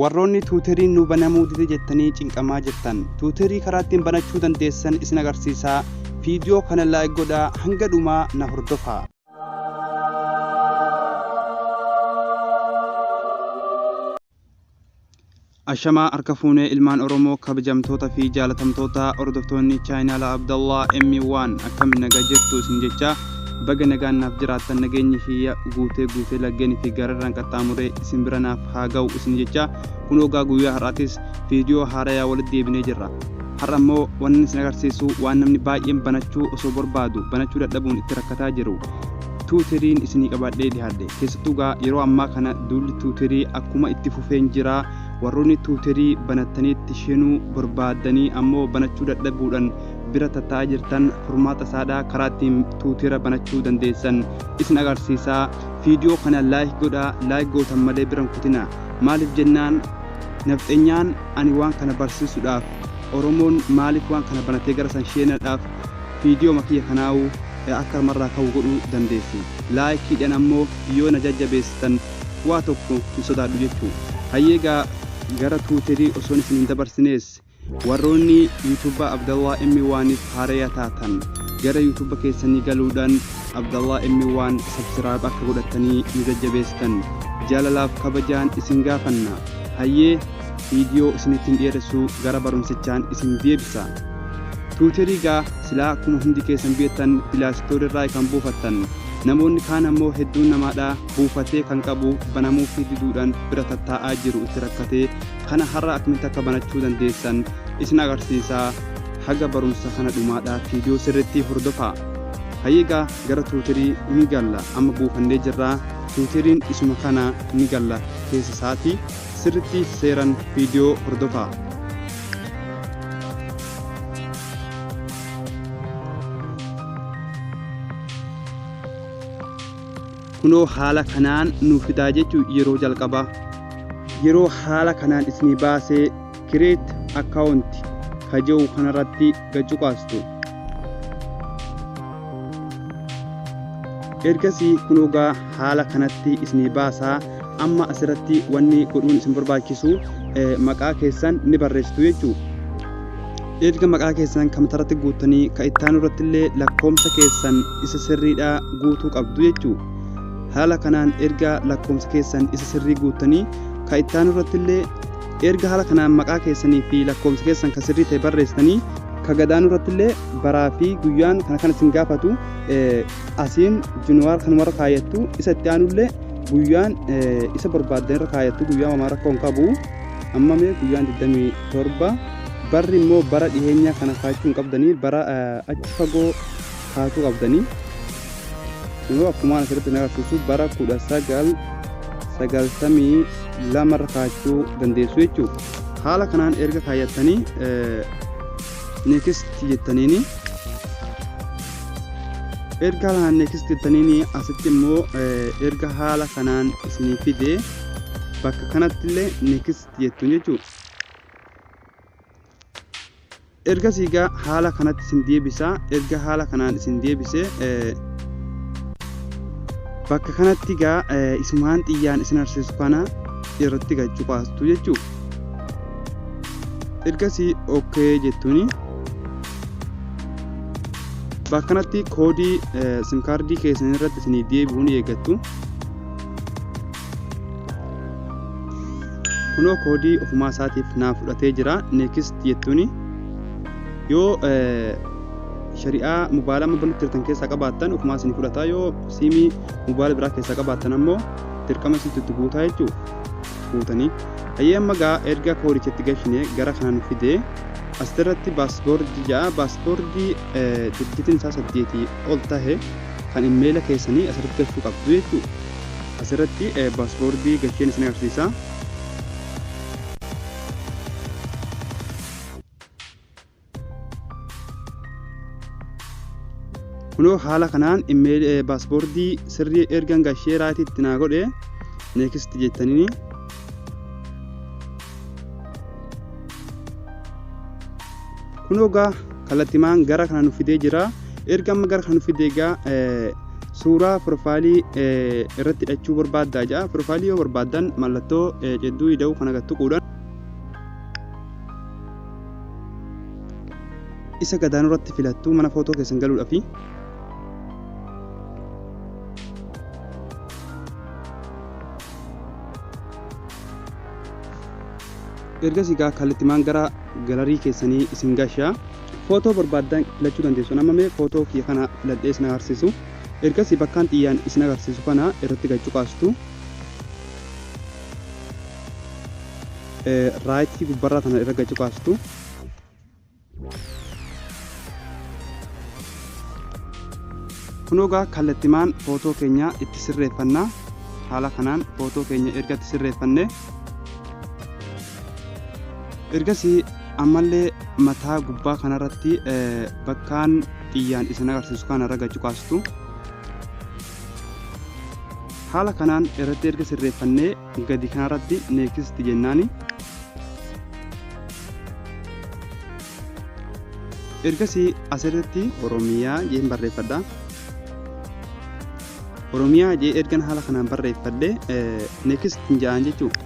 warroonni tuuteriin nu banamuu dide jettanii cinqamaa jirtan tuuterii karaa ittiin banachuu dandeessan isin agarsiisaa. Viidiyoo kana laayik godhaa hanga dhumaa na hordofaa. Ashamaa harka fuunee ilmaan Oromoo kabajamtoota fi jaalatamtoota hordoftoonni chaayinaala Abdallah M1 akkamiin nagaa jirtu isin jecha baga nagaan naaf jiraattan nageenyi hiyya guutee laggeen fi gararraan qaxxaamuree isin bira naaf haa ga'u isin jecha kunoo guyyaa har'aatis viidiyoo haarayaa walitti deebinee jirra. Har'a immoo waan isin agarsiisu waan namni baay'een banachuu osoo barbaadu banachuu dadhabuun itti rakkataa jiru tuuteriin isinii qabadhee dhiyaadhe. Keessattuu yeroo ammaa kana duulli tuuterii akkuma itti fufeen jira. Warroonni tuuterii banattanii itti seenuu barbaadanii ammoo banachuu dadhabuudhaan bira taa'aa jirtan furmaata saadhaa karaa ittiin tuutera banachuu dandeessan isin agarsiisaa. Viidiyoo kana laayik godhaa, laayik gootan malee biran kutina. Maaliif jennaan nafxeenyaan ani waan kana barsiisuudhaaf Oromoon maaliif waan kana banatee gara san seenuudhaaf viidiyoo makiyya kanaa'uu akka marraa ka'uu godhuu dandeessi. Laayikiidhaan ammoo yoo na jajjabeessitan waa tokko hin sodaadhu jechuudha. Hayyeegaa gara tuuterii osoo isin hin dabarsinees warroonni yuutuubar Abdallah M1f haaraa taatan gara yuutuuba keessanii galuudhaan Abdallah M1 sabskiraayib akka godhatanii nu jajjabeessitan jaalalaaf kabajaan isin gaafanna. Hayyee viidiyoo isinittiin dheeressuu gara barumsichaan isin deebisa. Tuuterii silaa akkuma hundi keessan beektan pilaastoorii irraa kan buufattan namoonni kaan ammoo hedduun namaadhaa buufatee kan qabu banamuu fi diduudhaan bira taa'aa jiru itti rakkatee kana har'a akkamitti akka banachuu dandeessan isin agarsiisaa. Haga barumsa kana dhumaadhaa viidiyoo sirriitti hordofaa. Hayyeegaa gara tuuterii ni galla amma buufannee jirraa. Tuuteriin isuma kana ni galla keessa isaatii sirriitti seeran viidiyoo hordofaa. Kunoo haala kanaan nuuf fidaa jechuun yeroo jalqabaa yeroo haala kanaan isinii baasee kireet akkaawunti kaja'u kanarratti gacuqaastu. Ergasii kunoo haala kanatti isinii baasaa. Amma asirratti wanni godhuun isin barbaachisu maqaa keessan ni barreessitu jechuudha. Erga maqaa keessan kamtarratti guutanii ka ittaanu irratti illee lakkoomsa keessan isa sirriidhaa guutuu qabdu jechuudha. Haala kanaan erga lakkoomsa keessan isa sirrii guutanii ka ittaanu irratti illee erga haala kanaan maqaa keessanii fi lakkoomsa keessan ka sirrii ta'e barreessitanii ka gadaanu irratti illee baraa fi guyyaan kana isin gaafatu asiin Januwaar kanumarra kaayattu isa itti aanu illee guyyaan isa barbaaddan irra kaayattu guyyaa mamaa rakkoon qabu. Amma mee guyyaan 27 barri immoo bara dhiheenya kana kaayachuu hin qabdanii bara achi fagoo kaayachuu qabdanii. Kunoo akkuma asirratti agarsiisu bara 1992 irra kaayachuu dandeessu jechuudha. Haala kanaan erga kaayattanii next jettaniini erga haala next jettaniini asitti immoo erga haala kanaan isinii fidee bakka kanatti illee next jettuun jechuudha. Ergasii haala kanatti isin deebisaa. Erga haala kanaan isin deebisee bakka kanatti isumaan xiyyaan isin arsiisu kana irratti gacuqaastu jechuudha. Ergasii okay jettuuni bakka kanatti koodii sim kaardii keessan irratti isinii deebi'uun eeggattu. Kunoo koodii ofumaa isaatiif naa fudhatee jira. Next jettuuni yoo shari'aa mobaayilaa mobaayilii tirtan keessaa qabaattan ofumaa isinii fudhataa. Yoo siimii mobaayilii biraa keessaa qabaattan ammoo dirqama itti guutaa jechuudha. Guutanii hayyee amma erga koodichatti galchine gara kanaan fidee asirratti paaspoortii ja'a. Paaspoortii dirqitiin isaa 8 ol tahe kan imeela keessanii asirratti galchuu qabdu jechuudha. Asirratti paaspoortii galcheen isin agarsiisa. Kunoo haala kanaan paaspoortii sirrii ergan gashee raatii itti naa godhe next jettaniini. Kunoo kallattimaan gara kana nu fidee jira. Erga amma gara kana nu fidee suuraa profaayilii irratti hidhachuu barbaaddaa jaa. Profaayilii yoo barbaaddan mallattoo jedduu hidhuu kana gattuquudhaan isa gadaanuu irratti filattu mana footoo keessan galuudhaafi. Ergasii gaa kallattimaan gara galarii keessanii isin gashaa. Footoo barbaaddan filachuu dandeessu. Amma mee footoo kiyya kana filadhee isin agarsiisu. Ergasii bakkaan xiyyaan isin agarsiisu kana irratti gaccuqaastu. Raayitii gubbarraa tana irra gaccuqaastu. Kunoo gaa kallattimaan footoo keenya itti sirreeffannaa. Haala kanaan footoo keenya erga itti sirreeffannee ergasii ammallee mataa gubbaa kanarratti bakkaan xiyyaan isin agarsiisu kana irra gaccuqaastu. Haala kanaan irratti erga sirreeffannee gadi kanarratti neekist jennaani. Ergasii asirratti Oromiyaa jeen barreeffadha. Oromiyaa jee ergan haala kanaan barreeffadhe neekist jedhaan jechuudha.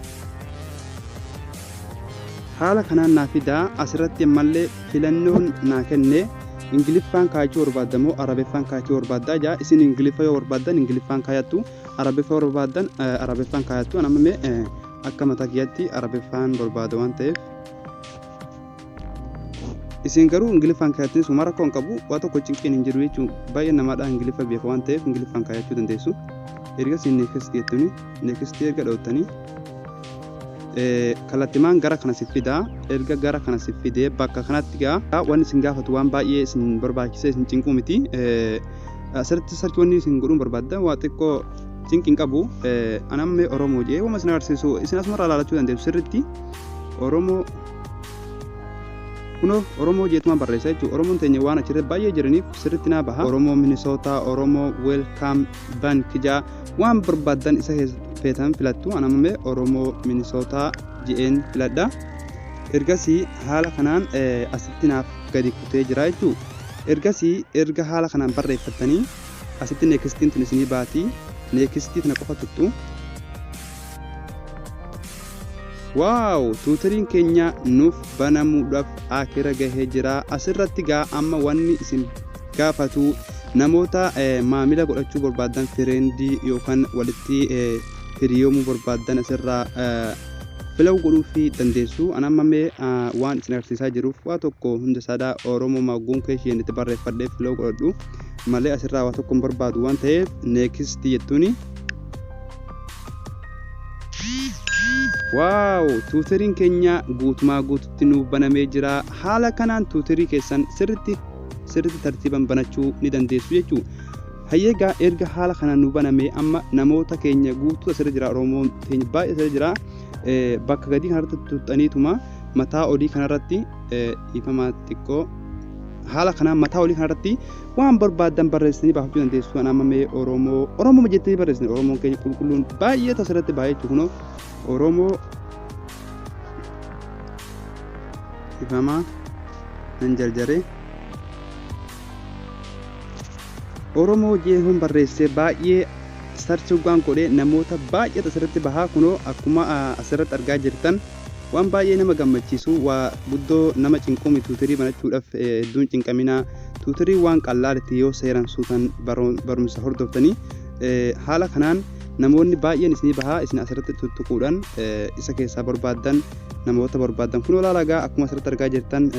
Haala kanaan naa fidaa asirratti ammallee filannoon naa kenne Ingiliffaan kaayachuu barbaaddamoo Arabiffaan kaayachuu barbaaddaa jaa. Isin Ingiliffa yoo barbaaddan Ingiliffaan kaayattu, Arabiffa yoo barbaaddan Arabiffaan kaayattu. Amma mee akka mataa kiyyaatti Arabiffaan barbaada waan ta'eef isin garuu Ingiliffaan kaayattiin suma rakkoo hin qabu. Waa tokko cinqiin hin jiru jechuun baay'ee namaadhaan Ingiliffa beeka waan ta'eef Ingiliffaan kaayachuu dandeessu. Ergasii neekist jettuni neekist erga dhawuttanii kallattimaan gara kana sifidaa. Erga gara kana sifidee bakka kanatti gaa waan isin gaafatu waan baay'ee isin barbaachisa isin cinquu miti. Asirratti sarchi wanni isin godhuun barbaadda waa xiqqoo cinqii hin qabu. Anammee Oromoo jee waan isin agarsiisu isin asumarraa ilaalachuu dandeessu sirritti. Oromoo kunoo Oromoo jeetumaan barreessa jechuudha. Oromoon teenya waan achirratti baay'ee jiraniif sirritti naa baha. Oromoo Minisootaa, Oromoo Weelkaam Bank jaa waan barbaaddan isa feetan filattu. Anammee Oromoo Minisootaa je'een filadha. Ergasii haala kanaan asitti naaf gadi kutee jira jechuudha. Ergasii erga haala kanaan barreeffattanii asitti neekistiin tun isinii baatii. Neekistii tana qofa tuttu. Waaw! Tuutariin keenya nuuf banamuudhaaf akira gahee jira. Asirratti gaa amma wanni isin gaafatu namoota maamila godhachuu barbaadan fireendii yookaan walitti hiriyoomuu barbaadan asirraa filaw godhuu fi dandeessu. Anamma mee waan isin agarsiisaa jiruuf waa tokko hunda sadaa Oromoo magguun keesheen itti barreeffadhee filaw godhadhu malee asirraa waa tokko hin barbaadu waan ta'eef neekist jettuuni. Waaw! Tuutariin keenya guutumaa guututti nuuf banamee jira. Haala kanaan tuutarii keessan sirritti tartiiban banachuu ni dandeessu jechuudha. Hayyeegaa erga haala kanaan nuuf banamee amma namoota keenya guutuu asirra jira. Oromoon keenya baay'ee asirra jira. Bakka gadii kanarratti tuuxaniituma mataa olii kanarratti ifamaa xiqqoo haala kanaan mataa olii kanarratti waan barbaadan barreessanii baafachuu dandeessu. Amma mee Oromoo jettanii barreessanii Oromoon keenya qulqulluun baay'ee asirratti baay'ee jechuudha. Oromoo ifamaa nan jarjare Oromoo jechuun barreessee baay'ee sarchuugaan godhee namoota baay'ee asirratti bahaa. Kunoo akkuma asirratti argaa jirtan waan baay'ee nama gammachiisu waa guddoo nama cinquu tuutarii banachuudhaaf hedduun cinqaminaa. Tuutarii waan qallaalitti yoo seeran suutan barumsa hordoftanii haala kanaan namoonni baay'een isinii bahaa. Isin asirratti tuttuquudhaan isa keessaa barbaadan namoota barbaadan kunoo laalagaa akkuma asirratti argaa jirtan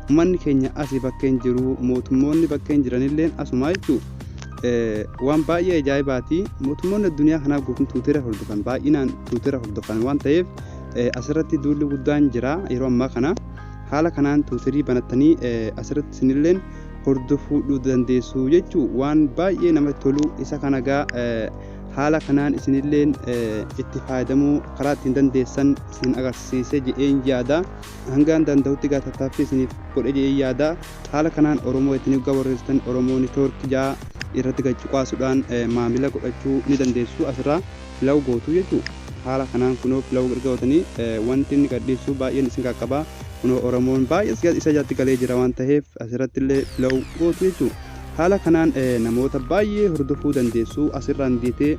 uummanni keenya asii bakka hin jiru. Mootummoonni bakka hin jiranillee asuma jechuudha. Waan baay'ee ajaa'ibaati. Mootummoonni addunyaa kanaa guutuun tuutara hordofan baay'inaan tuutara hordofan waan ta'eef asirratti duulli guddaan jira yeroo ammaa kana. Haala kanaan tuutarii banattanii asirratti isinilleen hordofuu dandeessu jechuudha. Waan baay'ee namatti tolu isa kana gaa haala kanaan isinilleen itti fayyadamuu karaa ittiin dandeessan isin agarsiisee je'een yaada. Hangaan danda'utti gaa tattaaffii isiniif godhe je'een yaada. Haala kanaan Oromoo ittiin barreessitan Oromoo Neetwoork jaa irratti gaccuqaasuudhaan maamila godhachuu ni dandeessu. Asirraa filaw gootu jechuudha. Haala kanaan kunoo filaw erga gootanii wanti inni gadhiisu baay'een isin qaqqabaa. Kunoo Oromoon baay'ee isa jaatti galee jira waan ta'eef asirratti illee filaw gootu jechuudha. haala kanaan namoota baay'ee hordofuu dandeessu asirraan deetee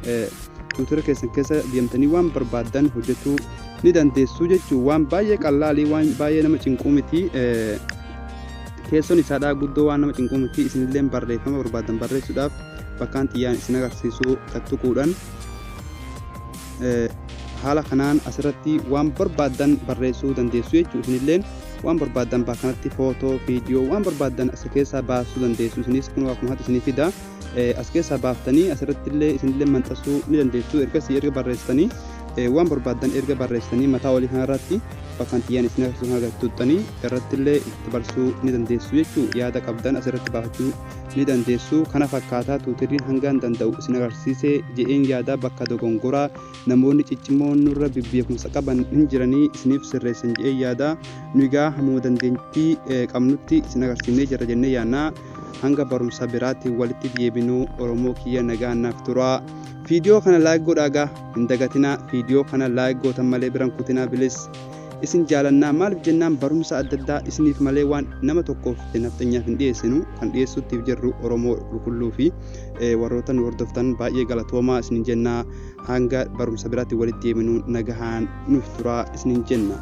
tuutira keessan keessa deemtanii waan barbaadan hojjechuu ni dandeessu jechuun waan baay'ee qal'aalii waan baay'ee nama cinquu miti keessoon isaadhaa guddoo waan nama cinquu miti isinillee barreeffama barbaadan barreessuudhaaf bakkaan xiyyaan isin agarsiisuu tattuquudhaan haala kanaan asirratti waan barbaadan barreessuu dandeessu jechuun isinillee waan barbaadan bakkanatti footoo viidiyoo waan barbaadan as keessaa baasuu dandeessu isinis kun akkuma hatu isinii fida as keessaa baaftanii asirratti illee isinillee maxxansuu ni dandeessu erga barreessitanii waan barbaadan erga barreessitanii mataa olii kanarratti bakkaan xiyyaan isin agarsiisuu agartuuttanii irratti illee itti barsuu ni dandeessu jechuun yaada qabdan asirratti baafachuu ni dandeessu kana fakkaataa tuutiriin hangaan danda'u isin agarsiisee je'een yaada bakka dogongoraa namoonni ciccimoon nurra bibbeekumsa qaban hin jiranii isiniif sirreessan je'een yaada nuyigaa hamuu dandeenyii qabnutti isin agarsiisnee jirra jennee yaannaa hanga barumsa biraatti walitti deebinuu Oromoo kiyya nagaannaaf turaa. Viidiyoo kana laayik godhaagaa hin dagatinaa viidiyoo kana laayik gootan malee biran kutinaa bilis isin jaalannaa maaliif jennaan barumsa adda addaa isiniif malee waan nama tokkoof nafxanyaaf hin dhiyeessinu kan dhiyeessuutiif jirru Oromoo qulqulluu fi warroota nu hordoftan baay'ee galatoomaa isinin jennaa hanga barumsa biraatti walitti deebinuu nagahaan nuuf turaa isinin jenna.